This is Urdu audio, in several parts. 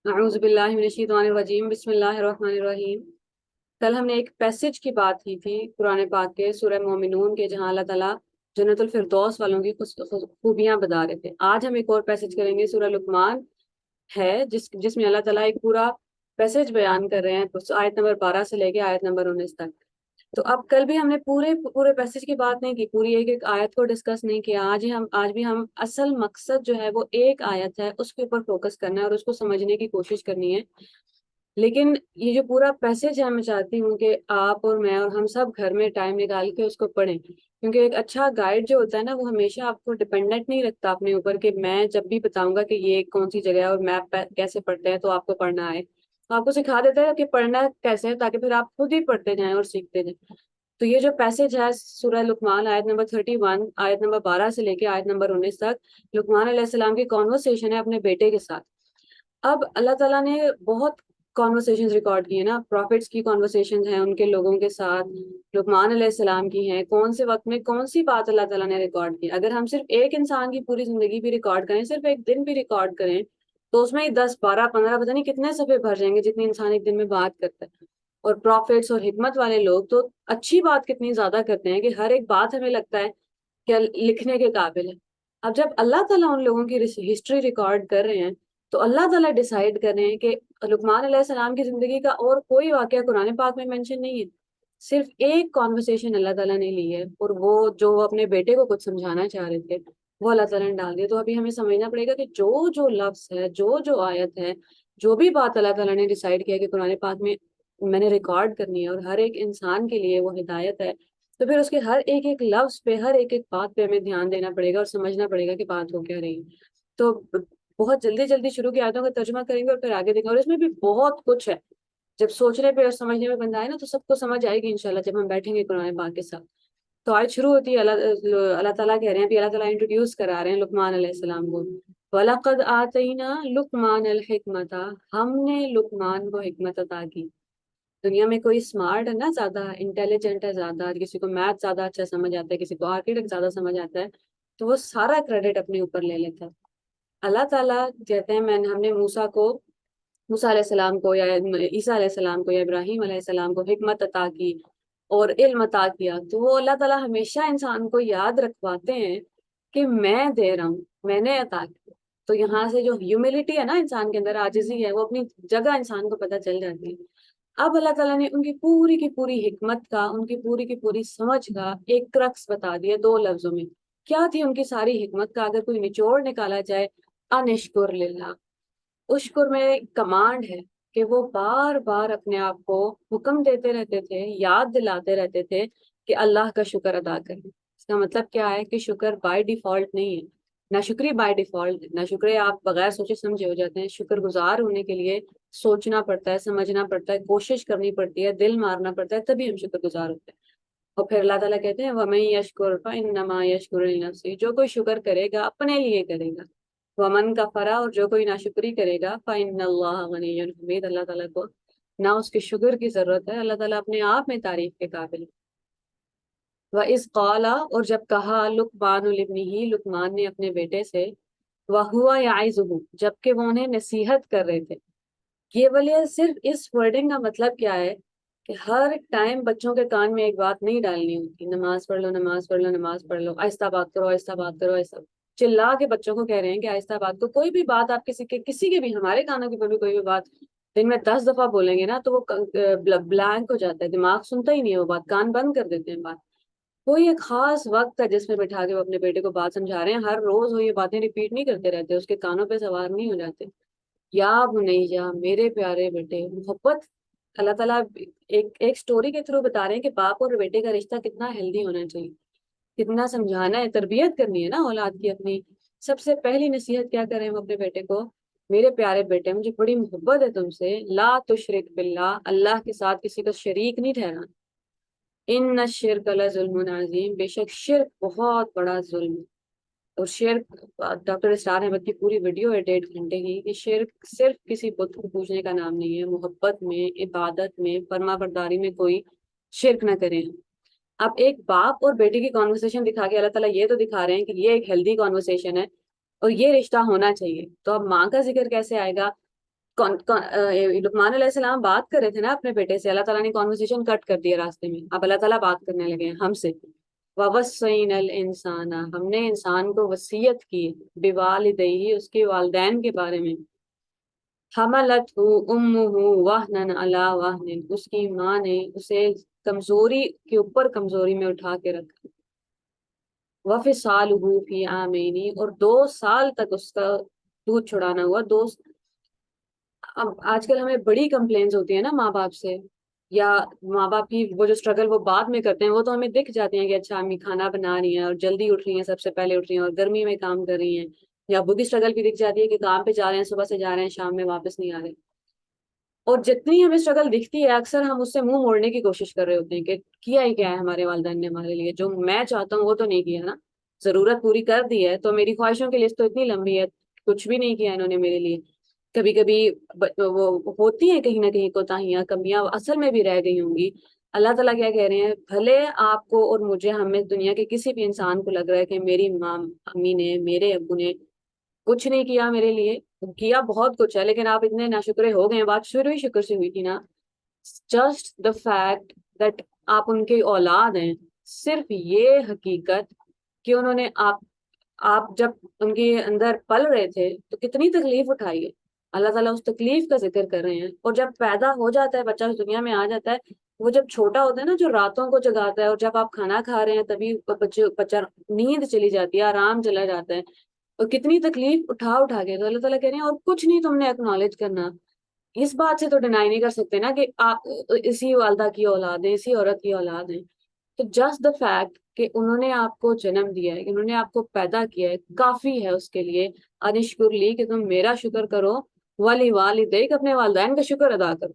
اعوذ باللہ من الشیطان الرجیم، بسم اللہ الرحمن الرحیم۔ کل ہم نے ایک پیسج کی بات کی تھی قرآن پاک کے سورہ مومنون کے، جہاں اللہ تعالیٰ جنت الفردوس والوں کی خوبیاں بتا رہے تھے۔ آج ہم ایک اور پیسج کریں گے، سورہ لقمان ہے، جس میں اللہ تعالیٰ ایک پورا پیسج بیان کر رہے ہیں، آیت نمبر 12 سے لے کے آیت نمبر 19 تک۔ تو اب کل بھی ہم نے پورے پورے پیسج کی بات نہیں کی، پوری ایک ایک آیت کو ڈسکس نہیں کیا۔ آج بھی ہم اصل مقصد جو ہے وہ ایک آیت ہے، اس کے اوپر فوکس کرنا ہے اور اس کو سمجھنے کی کوشش کرنی ہے۔ لیکن یہ جو پورا پیسج ہے، میں چاہتی ہوں کہ آپ اور میں اور ہم سب گھر میں ٹائم نکال کے اس کو پڑھیں، کیونکہ ایک اچھا گائیڈ جو ہوتا ہے نا، وہ ہمیشہ آپ کو ڈپینڈنٹ نہیں رکھتا اپنے اوپر کہ میں جب بھی بتاؤں گا کہ یہ کون سی جگہ ہے اور میپ کیسے پڑھتے ہیں تو آپ کو پڑھنا آئے۔ تو آپ کو سکھا دیتا ہے کہ پڑھنا کیسے ہے، تاکہ پھر آپ خود ہی پڑھتے جائیں اور سیکھتے جائیں۔ تو یہ جو پیسج ہے سورہ لقمان، آیت نمبر 31، آیت نمبر 12 سے لے کے آیت نمبر 19 تک، لقمان علیہ السلام کی کانورسیشن ہے اپنے بیٹے کے ساتھ۔ اب اللہ تعالیٰ نے بہت کانورسیشن ریکارڈ کی ہیں نا، پروفٹس کی کانورسیشن ہیں ان کے لوگوں کے ساتھ، لقمان علیہ السلام کی ہیں، کون سے وقت میں کون سی بات اللہ تعالیٰ نے ریکارڈ کی۔ اگر ہم صرف ایک انسان کی پوری زندگی بھی ریکارڈ کریں، صرف ایک دن بھی ریکارڈ کریں، تو اس میں 10 12 15 پتہ نہیں کتنے صفحے بھر جائیں گے، جتنی انسان ایک دن میں بات کرتا ہے۔ اور پروفٹس اور حکمت والے لوگ تو اچھی بات کتنی زیادہ کرتے ہیں کہ ہر ایک بات ہمیں لگتا ہے کہ لکھنے کے قابل ہے۔ اب جب اللہ تعالیٰ ان لوگوں کی ہسٹری ریکارڈ کر رہے ہیں، تو اللہ تعالیٰ ڈیسائیڈ کر رہے ہیں کہ لقمان علیہ السلام کی زندگی کا اور کوئی واقعہ قرآن پاک میں مینشن نہیں ہے، صرف ایک کانورسیشن اللہ تعالیٰ نے لی ہے، اور وہ جو وہ اپنے بیٹے کو کچھ سمجھانا چاہ رہے تھے وہ اللہ تعالیٰ نے ڈال دیا۔ تو ابھی ہمیں سمجھنا پڑے گا کہ جو جو لفظ ہے، جو جو آیت ہے، جو بھی بات اللہ تعالیٰ نے ڈیسائیڈ کیا کہ قرآن پاک میں نے ریکارڈ کرنی ہے اور ہر ایک انسان کے لیے وہ ہدایت ہے، تو پھر اس کے ہر ایک ایک لفظ پہ، ہر ایک ایک بات پہ ہمیں دھیان دینا پڑے گا اور سمجھنا پڑے گا کہ بات ہو کیا رہی ہے۔ تو بہت جلدی جلدی شروع کی آیتوں کا ترجمہ کریں گے اور پھر آگے دیکھیں گے، اور اس میں بھی بہت کچھ ہے۔ جب سوچنے پہ اور سمجھنے میں بندہ آئے نا، تو سب کو سمجھ آئے گی انشاءاللہ جب ہم بیٹھیں گے قرآن پاک کے ساتھ۔ تو آیت شروع ہوتی ہے، اللہ تعالیٰ کہہ رہے ہیں، بھی اللہ تعالیٰ انٹروڈیوس کرا رہے ہیں لقمان علیہ السلام کو۔ وَلَقَدْ آتَيْنَا لُقْمَانَ الْحِكْمَةَ، ہم نے لقمان کو حکمت عطا کی۔ دنیا میں کوئی اسمارٹ ہے نا، زیادہ انٹیلیجنٹ ہے، زیادہ کسی کو میتھ زیادہ اچھا سمجھ آتا ہے، کسی کو آرکیٹیکٹ زیادہ سمجھ آتا ہے، تو وہ سارا کریڈٹ اپنے اوپر لے لیتا ہے۔ اللہ تعالیٰ کہتے ہیں ہم نے موسیٰ علیہ السلام کو یا عیسیٰ علیہ السلام کو یا ابراہیم علیہ السلام کو حکمت عطا کی اور علم عطا کیا، تو وہ اللہ تعالیٰ ہمیشہ انسان کو یاد رکھواتے ہیں کہ میں دے رہا ہوں، میں نے عطا کیا۔ تو یہاں سے جو ہیوملٹی ہے نا انسان کے اندر، عاجزی ہے، وہ اپنی جگہ انسان کو پتہ چل جاتی ہے۔ اب اللہ تعالیٰ نے ان کی پوری حکمت کا، ان کی پوری سمجھ کا ایک کرکس بتا دیا 2 لفظوں میں۔ کیا تھی ان کی ساری حکمت کا اگر کوئی نچوڑ نکالا جائے؟ انشکر للہ۔ اشکر میں کمانڈ ہے کہ وہ بار بار اپنے آپ کو حکم دیتے رہتے تھے، یاد دلاتے رہتے تھے کہ اللہ کا شکر ادا کریں۔ اس کا مطلب کیا ہے کہ شکر بائی ڈیفالٹ نہیں ہے، نہ شکری بائی ڈیفالٹ، نہ شکر آپ بغیر سوچے سمجھے ہو جاتے ہیں۔ شکر گزار ہونے کے لیے سوچنا پڑتا ہے، سمجھنا پڑتا ہے، کوشش کرنی پڑتی ہے، دل مارنا پڑتا ہے، تبھی ہم شکر گزار ہوتے ہیں۔ اور پھر اللہ تعالیٰ کہتے ہیں وَمَن يَشْكُرْ فَإِنَّمَا يَشْكُرُ لِنَفْسِهِ، جو کوئی شکر کرے گا اپنے لیے کرے گا۔ ومن کفر، اور جو کوئی ناشکری کرے گا، فإن اللہ غنی حمید، اللہ تعالیٰ کو نہ اس کے شکر کی ضرورت ہے، اللہ تعالیٰ اپنے آپ میں تعریف کے قابل ہے۔ وَإِذْ قَالَ، اور جب کہا، لقمان لابنہ، لقمان نے اپنے بیٹے سے، وَهُوَ يَعِظُهُ، جبکہ وہ انہیں نصیحت کر رہے تھے۔ یہ ولیہ صرف اس ورڈنگ کا مطلب کیا ہے کہ ہر ٹائم بچوں کے کان میں ایک بات نہیں ڈالنی ہوتی، نماز پڑھ لو، نماز پڑھ لو، نماز پڑھ لو، آہستہ بات کرو، آہستہ بات کرو، آہستہ چلا کے بچوں کو کہہ رہے ہیں کہ آہستہ بات کو۔ کوئی بھی بات آپ کسی کے بھی، ہمارے کانوں کی کوئی بھی بات دن میں 10 دفعہ بولیں گے نا، تو وہ بلینک ہو جاتا ہے، دماغ سنتا ہی نہیں ہے، وہ بات کان بند کر دیتے ہیں بات۔ کوئی ایک خاص وقت ہے جس میں بٹھا کے وہ اپنے بیٹے کو بات سمجھا رہے ہیں، ہر روز وہ یہ باتیں ریپیٹ نہیں کرتے رہتے، اس کے کانوں پہ سوار نہیں ہو جاتے۔ یا بنیا، میرے پیارے بیٹے، محبت اللہ تعالیٰ ایک سٹوری کے تھرو بتا رہے ہیں کہ باپ اور بیٹے کا رشتہ کتنا ہیلدی ہونا چاہیے، کتنا سمجھانا ہے، تربیت کرنی ہے نا اولاد کی اپنی۔ سب سے پہلی نصیحت کیا کریں وہ اپنے بیٹے کو؟ میرے پیارے بیٹے، مجھے بڑی محبت ہے تم سے، لا تشرک باللہ، اللہ کے ساتھ کسی کا شریک نہیں ٹھہرانا۔ ان الشرک لظلم عظیم، بے شک شرک بہت بڑا ظلم ہے۔ اور شرک، ڈاکٹر اسرار احمد کی پوری ویڈیو ہے 1.5 گھنٹے کی، کہ شرک صرف کسی بت کو پوجنے کا نام نہیں ہے، محبت میں، عبادت میں، فرما برداری میں کوئی شرک نہ کریں۔ اب ایک باپ اور بیٹے کی کانورسیشن دکھا کے اللہ تعالیٰ یہ تو دکھا رہے ہیں کہ یہ ایک ہیلدی کانورسیشن ہے اور یہ رشتہ ہونا چاہیے۔ تو اب ماں کا ذکر کیسے آئے گا؟ لقمان علیہ السلام بات کر رہے تھے نا اپنے بیٹے سے, اللہ تعالیٰ نے کانورسیشن کٹ کر دیا راستے میں, اب اللہ تعالیٰ بات کرنے لگے ہیں ہم سے. وَوَصَّيْنَا الْإِنسَانَ, ہم نے انسان کو وصیت کی, بِوَالِدَيْهِ, اس کے والدین کے بارے میں. حَمَلَتْهُ أُمُّهُ وَهْنًا عَلَى وَهْنٍ, اس کی ماں نے اسے کمزوری کے اوپر کمزوری میں اٹھا کے رکھا. وَفِصَالُهُ فِي عَامَيْنِ, اور 2 سال تک اس کا دودھ چھڑانا ہوا. اب آج کل ہمیں بڑی کمپلینز ہوتی ہیں نا ماں باپ سے, یا ماں باپ کی وہ جو اسٹرگل وہ بعد میں کرتے ہیں, وہ تو ہمیں دکھ جاتے ہیں کہ اچھا امی کھانا بنا رہی ہیں اور جلدی اٹھ رہی ہیں, سب سے پہلے اٹھ رہی ہیں اور گرمی میں کام کر رہی ہیں. یا ابو کی اسٹرگل بھی دکھ جاتی ہے کہ کام پہ جا رہے ہیں, صبح سے جا رہے ہیں, شام میں واپس نہیں آ رہے. اور جتنی ہمیں اسٹرگل دکھتی ہے اکثر ہم اس سے منہ موڑنے کی کوشش کر رہے ہوتے ہیں کہ کیا ہی کیا ہے ہمارے والدین نے ہمارے لیے, جو میں چاہتا ہوں وہ تو نہیں کیا نا. ضرورت پوری کر دی ہے تو میری خواہشوں کی لسٹ تو اتنی لمبی ہے, کچھ بھی نہیں کیا انہوں نے میرے لیے. کبھی کبھی وہ ہوتی ہیں کہیں نہ کہیں کوتاہیاں, کمیاں اصل میں بھی رہ گئی ہوں گی. اللہ تعالیٰ کیا کہہ رہے ہیں, بھلے آپ کو اور مجھے, ہمیں دنیا کے کسی بھی انسان کو لگ رہا ہے کہ میری ماں امی نے, میرے ابو نے کچھ نہیں کیا میرے لیے, کیا بہت کچھ ہے لیکن آپ اتنے ناشکرے ہو گئے. بات شروع ہی شکر سے ہوئی تھی نا. جسٹ دا فیکٹ دیٹ آپ ان کی اولاد ہیں, صرف یہ حقیقت کہ انہوں نے آپ جب ان کے اندر پل رہے تھے تو کتنی تکلیف اٹھائی ہے. اللہ تعالیٰ اس تکلیف کا ذکر کر رہے ہیں. اور جب پیدا ہو جاتا ہے بچہ, اس دنیا میں آ جاتا ہے, وہ جب چھوٹا ہوتا ہے نا, جو راتوں کو جگاتا ہے, اور جب آپ کھانا کھا رہے ہیں تبھی بچہ نیند چلی جاتی ہے, آرام چلا جاتا ہے, اور کتنی تکلیف اٹھا کے. تو اللہ تعالیٰ کہہ رہے ہیں اور کچھ نہیں تم نے اکنالج کرنا. اس بات سے تو ڈینائی نہیں کر سکتے نا کہ آپ اسی والدہ کی اولاد ہیں, اسی عورت کی اولاد ہیں. تو جسٹ دا فیکٹ کہ انہوں نے آپ کو جنم دیا ہے, کہ انہوں نے آپ کو پیدا کیا ہے, کافی ہے اس کے لیے. انشکر لی, کہ تم میرا شکر کرو. ولی والدیک, اپنے والدین کا شکر ادا کرو.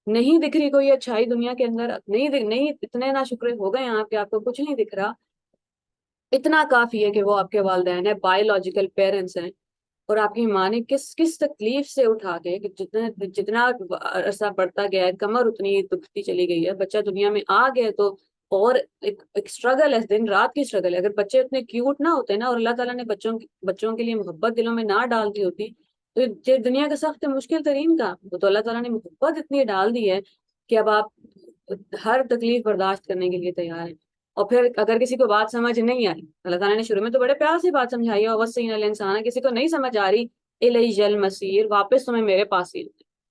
نہیں دکھ رہی کوئی اچھائی دنیا کے اندر, نہیں اتنے نا شکرے ہو گئے آپ کہ آپ کو کچھ نہیں دکھ رہا. اتنا کافی ہے کہ وہ آپ کے والدین ہیں, بایولوجیکل پیرنٹس ہیں. اور آپ کی ماں نے کس تکلیف سے اٹھا کے, کہ جتنا عرصہ بڑھتا گیا ہے کمر اتنی دکھتی چلی گئی ہے. بچہ دنیا میں آ گیا تو اور ایک اسٹرگل ہے, دن رات کی اسٹرگل ہے. اگر بچے اتنے کیوٹ نہ ہوتے نا, اور اللہ تعالیٰ نے بچوں کے لیے محبت دلوں میں نہ ڈالتی ہوتی, تو یہ دنیا کا سخت مشکل ترین کا. تو اللہ تعالیٰ نے محبت اتنی ڈال دی ہے کہ اب آپ ہر تکلیف برداشت کرنے کے لیے تیار ہیں. اور پھر اگر کسی کو بات سمجھ نہیں آئی, اللہ تعالیٰ نے شروع میں تو بڑے پیار سے بات سمجھائی ہے, وَوَصَّيْنَا الْإِنسَانَ, کسی کو نہیں سمجھ آ رہی, إِلَيَّ الْمَصِيرُ, واپس تمہیں میرے پاس ہی,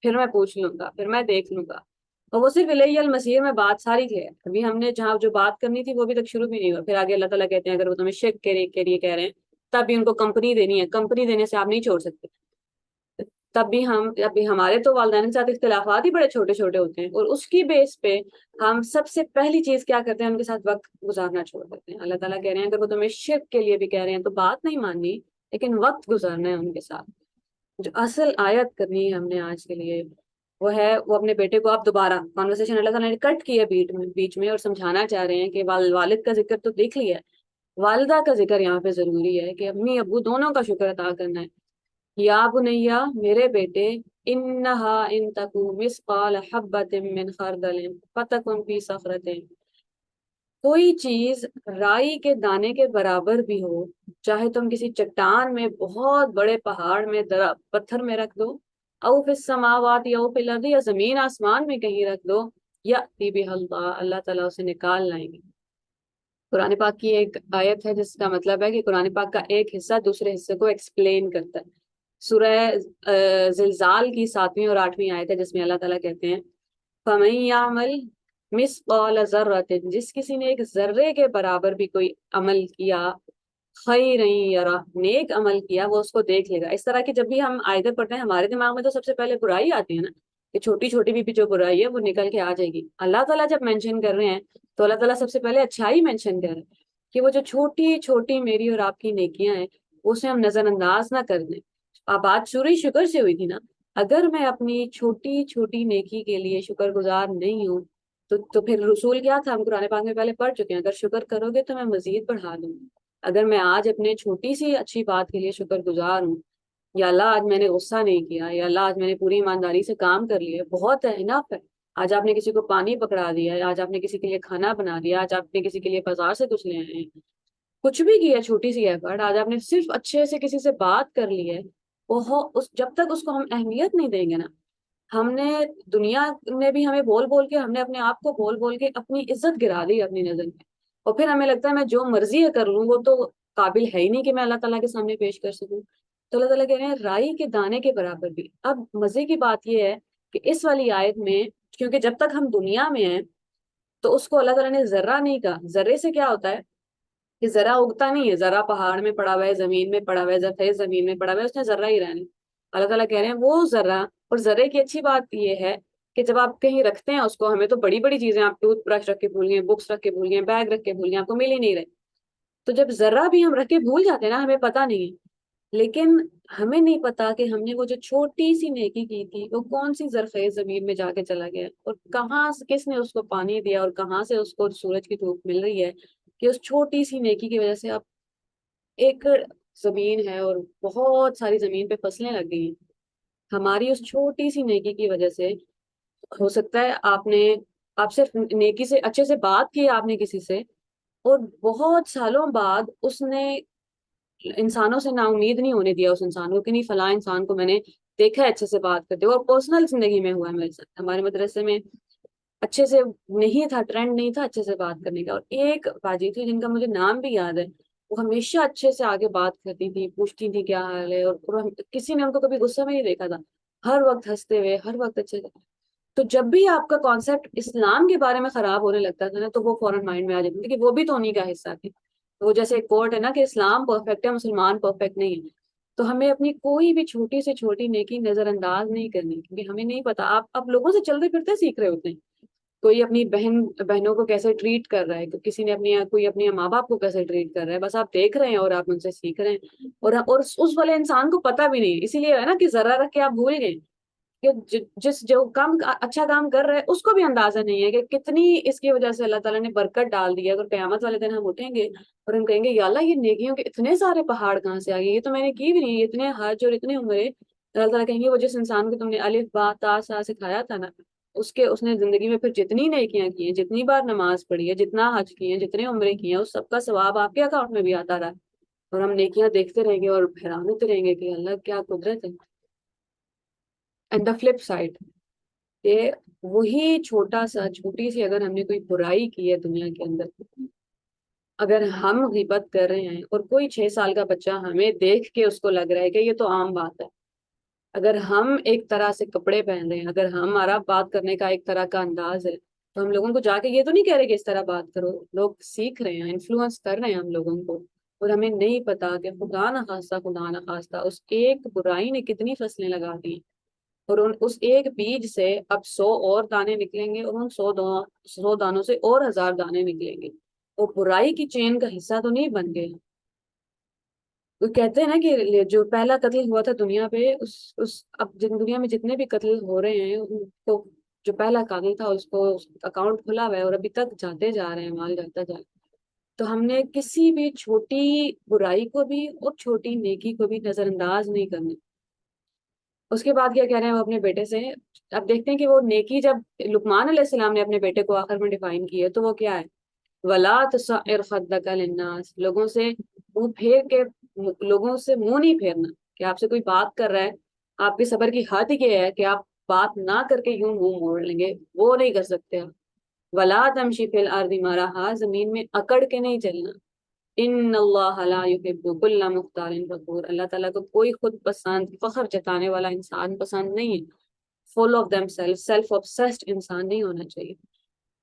پھر میں پوچھ لوں گا, پھر میں دیکھ لوں گا. اور وہ صرف إِلَيَّ الْمَصِيرُ میں بات ساری کلیئر. ابھی ہم نے جہاں جو بات کرنی تھی وہ بھی تک شروع بھی نہیں ہوا. پھر آگے اللہ تعالیٰ کہتے ہیں اگر وہ تمہیں شرک کے لیے کہہ رہے ہیں تب بھی ان کو کمپنی دینی ہے, کمپنی دینے سے آپ نہیں چھوڑ سکتے. تب بھی ہمارے تو والدین کے ساتھ اختلافات ہی بڑے چھوٹے چھوٹے ہوتے ہیں, اور اس کی بیس پہ ہم سب سے پہلی چیز کیا کرتے ہیں, ان کے ساتھ وقت گزارنا چھوڑ دیتے ہیں. اللہ تعالیٰ کہہ رہے ہیں اگر وہ تمہیں شرک کے لیے بھی کہہ رہے ہیں تو بات نہیں ماننی, لیکن وقت گزارنا ہے ان کے ساتھ. جو اصل آیت کرنی ہے ہم نے آج کے لیے, وہ ہے, وہ اپنے بیٹے کو آپ دوبارہ کانورسیشن اللہ تعالیٰ نے کٹ کی ہے بیچ میں, اور سمجھانا چاہ رہے ہیں کہ والد کا ذکر تو دیکھ لیا ہے, والدہ کا ذکر یہاں پہ ضروری ہے, کہ امی ابو دونوں کا شکر ادا کرنا ہے. یا بنیا, میرے بیٹے, انہا ان تکو مثقال حبۃ من خردل فتکن فی صخرۃ, کوئی چیز رائی کے دانے کے برابر بھی ہو, چاہے تم کسی چٹان میں, بہت بڑے پہاڑ میں, پتھر میں رکھ دو, او فی السماوات او فی الارض, یا زمین آسمان میں کہیں رکھ دو, یأتی بہ اللہ, اللہ تعالیٰ اسے نکال لائیں گے. قرآن پاک کی ایک آیت ہے جس کا مطلب ہے کہ قرآن پاک کا ایک حصہ دوسرے حصے کو ایکسپلین کرتا ہے. سورہ زلزال کی 7ویں اور 8ویں آیت ہے, جس میں اللہ تعالیٰ کہتے ہیں فَمَن يَعْمَلْ مِثْقَالَ ذَرَّةٍ, جس کسی نے ایک ذرے کے برابر بھی کوئی عمل کیا, خَيْرًا يَرَهُ, نیک عمل کیا, وہ اس کو دیکھ لے گا. اس طرح کی جب بھی ہم آیتیں پڑھتے ہیں ہمارے دماغ میں تو سب سے پہلے برائی آتی ہے نا, کہ چھوٹی چھوٹی بھی جو برائی ہے وہ نکل کے آ جائے گی. اللہ تعالیٰ جب مینشن کر رہے ہیں تو اللہ تعالیٰ سب سے پہلے اچھائی مینشن کر رہے ہیں, کہ وہ جو چھوٹی چھوٹی میری اور آپ کی نیکیاں ہیں اسے ہم نظر انداز نہ کر دیں. بات شروع شکر سے ہوئی تھی نا, اگر میں اپنی چھوٹی چھوٹی نیکی کے لیے شکر گزار نہیں ہوں تو پھر رسول کیا تھا, ہم قرآن پاک میں پہلے پڑھ چکے ہیں, اگر شکر کرو گے تو میں مزید بڑھا دوں گی. اگر میں آج اپنے چھوٹی سی اچھی بات کے لیے شکر گزار ہوں, یا اللہ آج میں نے غصہ نہیں کیا, یا اللہ آج میں نے پوری ایمانداری سے کام کر لیا, بہت ہے, انف ہے. آج آپ نے کسی کو پانی پکڑا دیا ہے, آج آپ نے کسی کے لیے کھانا بنا دیا, آج آپ نے کسی کے لیے بازار سے کچھ لے آئے ہیں, کچھ بھی کیا, چھوٹی سی ایفرٹ, آج آپ نے صرف اچھے سے کسی سے بات کر لی ہے, جب تک اس کو ہم اہمیت نہیں دیں گے نا, ہم نے دنیا میں بھی ہمیں بول بول کے، ہم نے اپنے آپ کو بول بول کے اپنی عزت گرا دی اپنی نظر میں، اور پھر ہمیں لگتا ہے میں جو مرضی کر لوں وہ تو قابل ہے ہی نہیں کہ میں اللہ تعالیٰ کے سامنے پیش کر سکوں. تو اللہ تعالیٰ کہہ رہے ہیں رائی کے دانے کے برابر بھی. اب مزے کی بات یہ ہے کہ اس والی آیت میں، کیونکہ جب تک ہم دنیا میں ہیں تو اس کو اللہ تعالیٰ نے ذرہ نہیں کہا. ذرے سے کیا ہوتا ہے کہ ذرا اگتا نہیں ہے، ذرا پہاڑ میں پڑا ہوا ہے، زمین میں پڑا ہوا ہے، زرخیز زمین میں پڑا ہوا ہے، اس نے ذرہ ہی رہنا ہے. اللہ تعالیٰ کہہ رہے ہیں وہ ذرہ، اور ذرے کی اچھی بات یہ ہے کہ جب آپ کہیں رکھتے ہیں اس کو، ہمیں تو بڑی بڑی چیزیں، آپ ٹوتھ برش رکھ کے بھول گئے، بکس رکھ کے بھول گئے، بیگ رکھ کے بھول گئے، آپ کو مل ہی نہیں رہے. تو جب ذرہ بھی ہم رکھ کے بھول جاتے ہیں نا، ہمیں پتہ نہیں ہے. لیکن ہمیں نہیں پتا کہ ہم نے وہ جو چھوٹی سی نیکی کی تھی وہ کون سی زرخیز زمین میں جا کے چلا گیا، اور کہاں کس نے اس کو پانی دیا، اور کہاں سے اس کو سورج کی دھوپ مل رہی ہے کہ اس چھوٹی سی نیکی کی وجہ سے اب ایکڑ زمین ہے اور بہت ساری زمین پہ فصلیں لگ گئی ہیں. ہماری اس چھوٹی سی نیکی کی وجہ سے ہو سکتا ہے آپ صرف نیکی سے اچھے سے بات کی آپ نے کسی سے، اور بہت سالوں بعد اس نے انسانوں سے نا امید نہیں ہونے دیا اس انسان کو کہ نہیں فلاں انسان کو میں نے دیکھا ہے اچھے سے بات کرتے ہوئے. اور پرسنل زندگی میں ہوا ہے میرے ساتھ، ہمارے مدرسے میں اچھے سے نہیں تھا، ٹرینڈ نہیں تھا اچھے سے بات کرنے کا. اور ایک باجی تھی جن کا مجھے نام بھی یاد ہے، وہ ہمیشہ اچھے سے آگے بات کرتی تھی، پوچھتی تھی کیا حال ہے، اور کسی نے ان کو کبھی غصہ میں نہیں دیکھا تھا، ہر وقت ہنستے ہوئے، ہر وقت اچھے سے. تو جب بھی آپ کا کانسیپٹ اسلام کے بارے میں خراب ہونے لگتا تھا نا، تو وہ فوراً مائنڈ میں آ جاتی تھی کہ وہ بھی تو انہیں کا حصہ تھے. وہ جیسے ایک کوٹ ہے نا کہ اسلام پرفیکٹ ہے، مسلمان پرفیکٹ نہیں ہے. تو ہمیں اپنی کوئی بھی چھوٹی سے چھوٹی نیکی نظر انداز نہیں کرنی، کیونکہ ہمیں نہیں پتا. آپ لوگوں سے چلتے پھرتے سیکھ رہے ہوتے ہیں. کوئی اپنی بہنوں کو کیسے ٹریٹ کر رہا ہے، کسی نے کوئی اپنے ماں باپ کو کیسے ٹریٹ کر رہا ہے، بس آپ دیکھ رہے ہیں اور آپ ان سے سیکھ رہے ہیں. اور اس والے انسان کو پتا بھی نہیں، اسی لیے ہے نا کہ ذرا رکھ کے آپ بھول گئے کہ جس جو کام اچھا کام کر رہے ہیں اس کو بھی اندازہ نہیں ہے کہ کتنی اس کی وجہ سے اللہ تعالیٰ نے برکت ڈال دی ہے. اگر قیامت والے دن ہم اٹھیں گے اور ہم کہیں گے یا اللہ یہ نیکیوں کے اتنے سارے پہاڑ کہاں سے آ گئے، یہ تو میں نے کی بھی نہیں، اتنے حج اور اتنے عمرے. اللہ تعالیٰ کہیں گے وہ جس انسان کو تم نے الف با تا سا سکھایا تھا نا، اس نے زندگی میں پھر جتنی نیکیاں کی ہیں، جتنی بار نماز پڑھی ہے، جتنا حج کی ہیں، جتنے عمرے کی ہیں، اس سب کا ثواب آپ کے اکاؤنٹ میں بھی آتا رہا. اور ہم نیکیاں دیکھتے رہیں گے اور حیران ہوتے رہیں گے کہ اللہ کیا قدرت ہے. اینڈ دا فلپ سائڈ کہ وہی چھوٹی سی اگر ہم نے کوئی برائی کی ہے دنیا کے اندر، اگر ہم غیبت کر رہے ہیں اور کوئی 6 سال کا بچہ ہمیں دیکھ کے اس کو لگ رہا ہے کہ یہ تو عام بات ہے، اگر ہم ایک طرح سے کپڑے پہن رہے ہیں، اگر ہمارا بات کرنے کا ایک طرح کا انداز ہے، تو ہم لوگوں کو جا کے یہ تو نہیں کہہ رہے کہ اس طرح بات کرو. لوگ سیکھ رہے ہیں، انفلوئنس کر رہے ہیں ہم لوگوں کو، اور ہمیں نہیں پتا کہ خدا نہ خواستہ اس ایک برائی نے کتنی فصلیں لگا دی. اور اس ایک بیج سے اب 100 اور دانے نکلیں گے، اور ان 100 دانوں سے اور 1000 دانے نکلیں گے. وہ برائی کی چین کا حصہ تو نہیں بن گئے. وہ کہتے ہیں نا کہ جو پہلا قتل ہوا تھا دنیا پہ، اب دنیا میں جتنے بھی قتل ہو رہے ہیں ان کو، جو پہلا قاتل تھا اس کو اکاؤنٹ کھلا ہوا ہے اور ابھی تک جاتے جا رہے ہیں، مال جاتا جا رہا ہے. تو ہم نے کسی بھی چھوٹی برائی کو بھی اور چھوٹی نیکی کو بھی نظر انداز نہیں کرنا. اس کے بعد کیا کہہ رہے ہیں وہ اپنے بیٹے سے. اب دیکھتے ہیں کہ وہ نیکی جب لقمان علیہ السلام نے اپنے بیٹے کو آخر میں ڈیفائن کی ہے تو وہ کیا ہے، وَلَا تُصَعِّرْ خَدَّكَ لِلنَّاسِ، لوگوں سے منہ پھیر کے، لوگوں سے منہ نہیں پھیرنا. کہ آپ سے کوئی بات کر رہا ہے، آپ کے صبر کی حد یہ ہے کہ آپ بات نہ کر کے یوں منہ موڑ لیں گے، وہ نہیں کر سکتے آپ. وَلَا تَمْشِ فِي الْأَرْضِ مَرَحًا، زمین میں اکڑ کے نہیں چلنا. ان اللہ لا يحب كل مختال فخور، اللہ تعالیٰ کو کوئی خود پسند فخر جتانے والا انسان پسند نہیں ہے. Full of themself obsessed انسان نہیں ہونا چاہیے.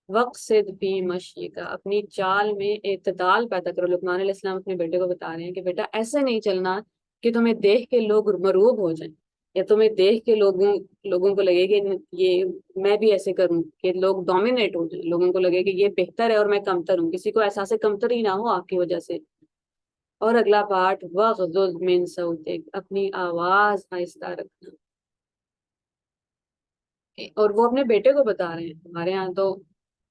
وقصد فی مشیک، اپنی چال میں اعتدال پیدا کرو. لقمان علیہ السلام اپنے بیٹے کو بتا رہے ہیں کہ بیٹا ایسے نہیں چلنا کہ تمہیں دیکھ کے لوگ مروب ہو جائیں، یا تمہیں دیکھ کے لوگوں کو لگے کہ یہ میں بھی ایسے کروں، کہ لوگ ڈومینیٹ ہو جائیں، لوگوں کو لگے کہ یہ بہتر ہے اور میں کمتر ہوں، کسی کو احساس کمتر ہی نہ ہو آپ کی وجہ سے. اور اگلا پارٹ وَغْضُضْ مِن صَوْتِكَ، اپنی آواز آہستہ رکھنا. اور وہ اپنے بیٹے کو بتا رہے ہیں. ہمارے یہاں تو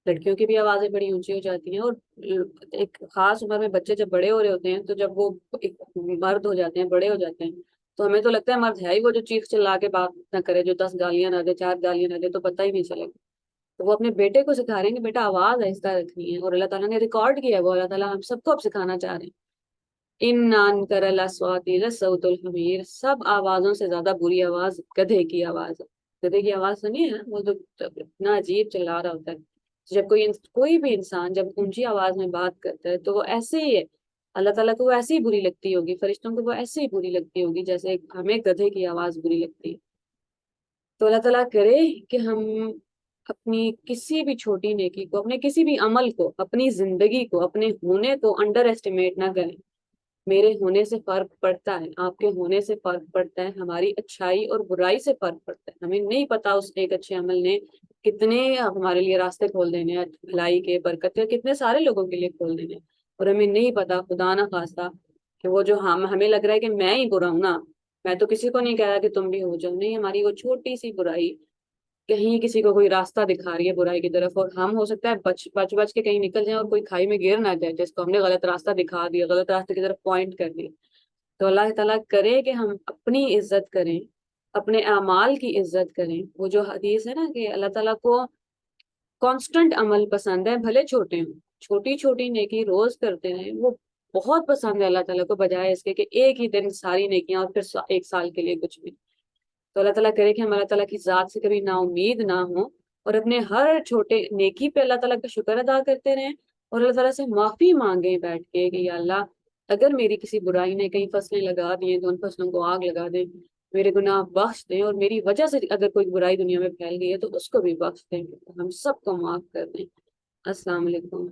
لڑکیوں کی بھی آوازیں بڑی اونچی ہو جاتی ہیں، اور ایک خاص عمر میں بچے جب بڑے ہو رہے ہوتے ہیں، تو جب وہ ایک مرد ہو جاتے ہیں، بڑے ہو جاتے ہیں، تو ہمیں تو لگتا ہے مرد ہے ہی وہ جو چیخ چلا کے بات نہ کرے، جو 10 گالیاں نہ دے، 4 گالیاں نہ دے، تو پتہ ہی نہیں چلے گا. تو وہ اپنے بیٹے کو سکھا رہے ہیں کہ بیٹا آواز آہستہ رکھنی ہے. اور اللہ تعالیٰ نے ریکارڈ کیا ہے، وہ اللہ تعالیٰ ہم سب کو اب سکھانا چاہ رہے ہیں. ان انکر الاصوات لصوت الحمیر، سب آوازوں سے زیادہ بری آواز گدھے کی آواز ہے. گدھے کی آواز سنی ہے؟ وہ تو اتنا عجیب چلا رہا ہوتا ہے. جب کوئی بھی انسان جب اونچی آواز میں بات کرتا ہے تو وہ ایسے ہی ہے. اللہ تعالیٰ کو وہ ایسے ہی بری لگتی ہوگی، فرشتوں کو وہ ایسے ہی بری لگتی ہوگی جیسے ہمیں گدھے کی آواز بری لگتی ہے. تو اللہ تعالیٰ کرے کہ ہم اپنی کسی بھی چھوٹی نیکی کو، اپنے کسی بھی عمل کو، اپنی زندگی کو، اپنے ہونے کو انڈر ایسٹیمیٹ نہ کریں. میرے ہونے سے فرق پڑتا ہے، آپ کے ہونے سے فرق پڑتا ہے، ہماری اچھائی اور برائی سے فرق پڑتا ہے. ہمیں نہیں پتا اس ایک اچھے عمل نے کتنے ہمارے لیے راستے کھول دینے ہیں، بھلائی کے، برکت کے، کتنے سارے لوگوں کے لیے کھول دینے ہیں. اور ہمیں نہیں پتا، خدا نہ خواستہ، کہ وہ جو ہمیں لگ رہا ہے کہ میں ہی برا ہوں نا، میں تو کسی کو نہیں کہہ رہا کہ تم بھی ہو جاؤ، نہیں، ہماری وہ چھوٹی سی برائی کہیں کسی کو کوئی راستہ دکھا رہی ہے برائی کی طرف، اور ہم ہو سکتا ہے بچ کے کہیں نکل جائیں اور کوئی کھائی میں گر نہ جائے جس کو ہم نے غلط راستہ دکھا دیا، غلط راستے کی طرف پوائنٹ کر دیا. تو اللہ تعالیٰ کرے کہ ہم اپنی عزت کریں، اپنے اعمال کی عزت کریں. وہ جو حدیث ہے نا کہ اللہ تعالیٰ کو کانسٹنٹ عمل پسند ہے، بھلے چھوٹے ہوں، چھوٹی چھوٹی نیکی روز کرتے رہیں، وہ بہت پسند ہے اللہ تعالیٰ کو، بجائے اس کے کہ ایک ہی دن ساری نیکیاں اور پھر ایک سال کے لیے کچھ بھی. تو اللہ تعالیٰ کرے کہ ہم اللہ تعالیٰ کی ذات سے کبھی نا امید نہ ہوں، اور اپنے ہر چھوٹے نیکی پہ اللہ تعالیٰ کا شکر ادا کرتے رہیں، اور اللہ تعالیٰ سے معافی مانگیں بیٹھ کے کہ یا اللہ، اگر میری کسی برائی نے کہیں فصلیں لگا دی ہیں تو ان فصلوں کو آگ لگا دیں، میرے گناہ بخش دیں، اور میری وجہ سے اگر کوئی برائی دنیا میں پھیل گئی ہے تو اس کو بھی بخش دیں، ہم سب کو معاف کر دیں. السلام علیکم.